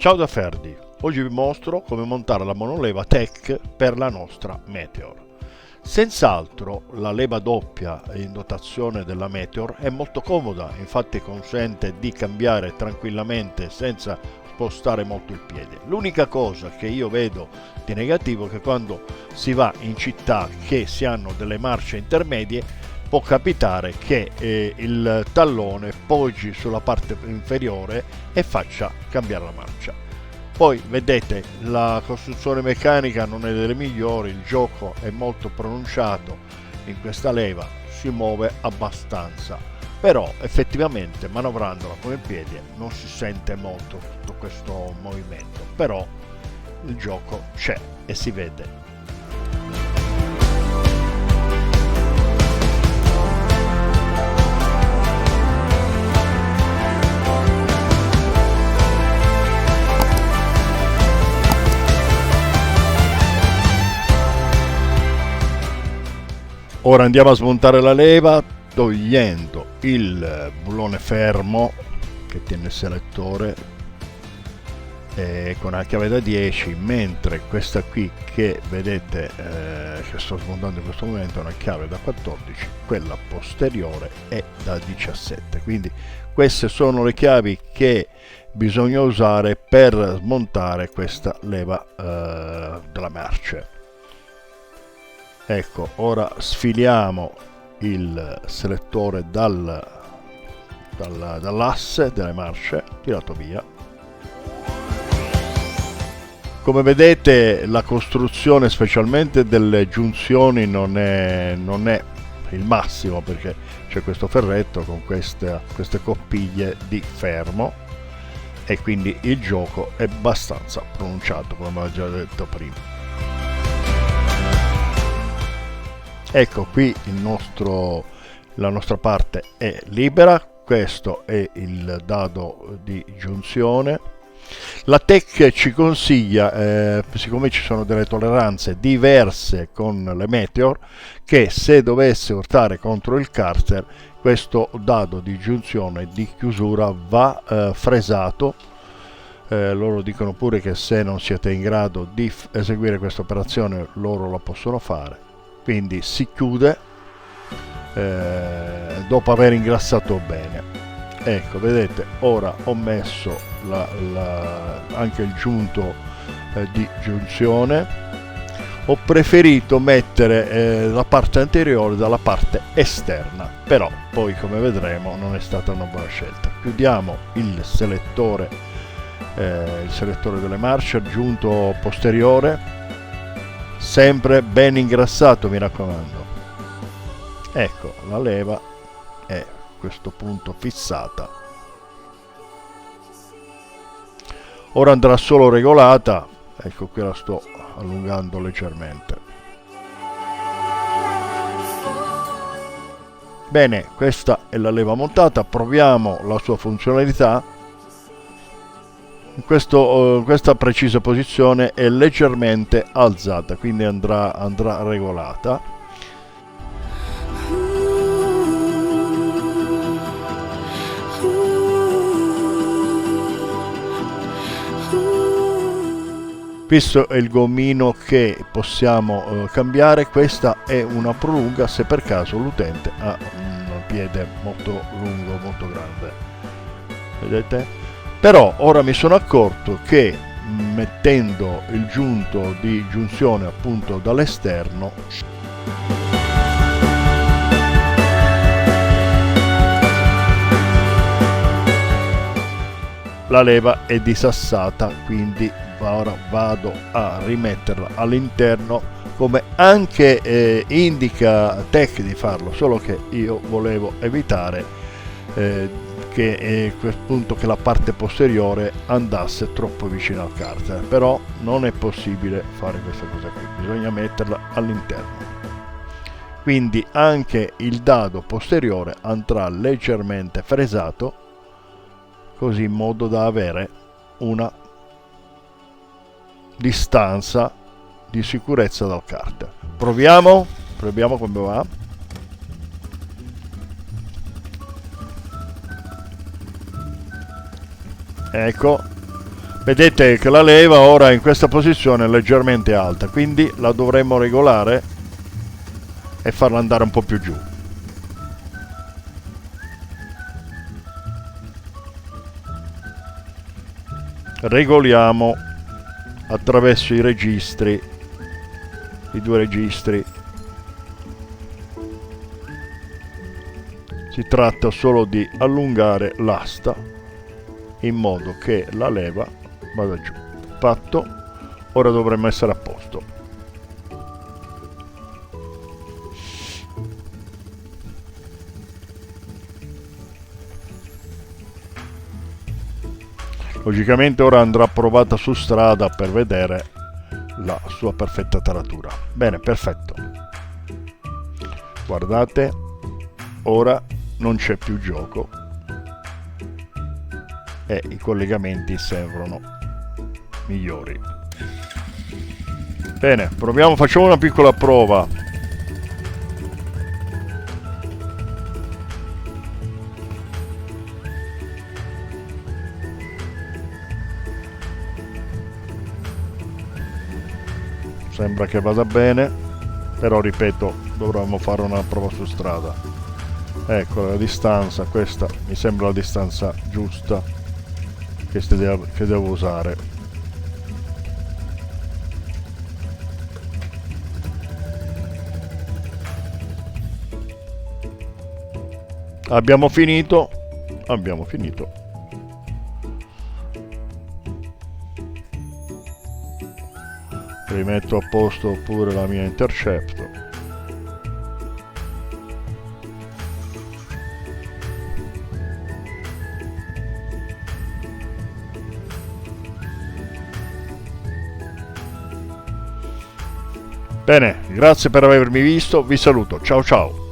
Ciao da Ferdi, oggi vi mostro come montare la monoleva Tech per la nostra Meteor. Senz'altro la leva doppia in dotazione della Meteor è molto comoda, infatti consente di cambiare tranquillamente senza spostare molto il piede. L'unica cosa che io vedo di negativo è che quando si va in città che si hanno delle marce intermedie può capitare che il tallone poggi sulla parte inferiore e faccia cambiare la marcia. Poi vedete, la costruzione meccanica non è delle migliori, il gioco è molto pronunciato in questa leva, si muove abbastanza, però effettivamente manovrandola con il piede non si sente molto tutto questo movimento, però il gioco c'è e si vede. Ora andiamo a smontare la leva togliendo il bullone fermo che tiene il selettore con la chiave da 10, mentre questa qui che vedete che sto smontando in questo momento è una chiave da 14, quella posteriore è da 17. Quindi queste sono le chiavi che bisogna usare per smontare questa leva della merce. Ecco, ora sfiliamo il selettore dall'asse delle marce, tirato via. Come vedete la costruzione, specialmente delle giunzioni, non è il massimo, perché c'è questo ferretto con queste coppiglie di fermo e quindi il gioco è abbastanza pronunciato, come ho già detto prima. Ecco qui la nostra parte è libera, questo è il dado di giunzione. La Tech ci consiglia, siccome ci sono delle tolleranze diverse con le Meteor, che se dovesse urtare contro il carter questo dado di giunzione e di chiusura va fresato. Loro dicono pure che se non siete in grado di eseguire questa operazione loro la possono fare. Quindi si chiude dopo aver ingrassato bene. Ecco, vedete, ora ho messo anche il giunto di giunzione. Ho preferito mettere la parte anteriore dalla parte esterna, però poi come vedremo non è stata una buona scelta. Chiudiamo il selettore delle marce, giunto posteriore, sempre ben ingrassato, mi raccomando. Ecco, la leva è a questo punto fissata. Ora andrà solo regolata. Ecco, qui la sto allungando leggermente. Bene, questa è la leva montata. Proviamo la sua funzionalità. Questa precisa posizione è leggermente alzata, quindi andrà regolata. Questo è il gommino che possiamo cambiare. Questa è una prolunga se per caso l'utente ha un piede molto lungo, molto grande, vedete? Però ora mi sono accorto che mettendo il giunto di giunzione appunto dall'esterno la leva è disassata, quindi ora vado a rimetterla all'interno come anche indica Tech di farlo, solo che io volevo evitare che la parte posteriore andasse troppo vicino al carter, però non è possibile fare questa cosa qui, bisogna metterla all'interno. Quindi anche il dado posteriore andrà leggermente fresato, così in modo da avere una distanza di sicurezza dal carter. Proviamo come va. Ecco, Vedete che la leva ora è in questa posizione leggermente alta, quindi la dovremmo regolare e farla andare un po' più giù. Regoliamo attraverso i registri, i due registri. Si tratta solo di allungare l'asta in modo che la leva vada giù. Fatto. Ora dovremmo essere a posto. Logicamente ora andrà provata su strada per vedere la sua perfetta taratura. Bene, perfetto. Guardate, ora non c'è più gioco e i collegamenti sembrano migliori. Bene, proviamo, facciamo una piccola prova. Sembra che vada bene, però ripeto, dovremmo fare una prova su strada. Ecco la distanza, questa mi sembra la distanza giusta che devo usare. Abbiamo finito. Rimetto a posto pure la mia intercepto. Bene, grazie per avermi visto, vi saluto, ciao ciao.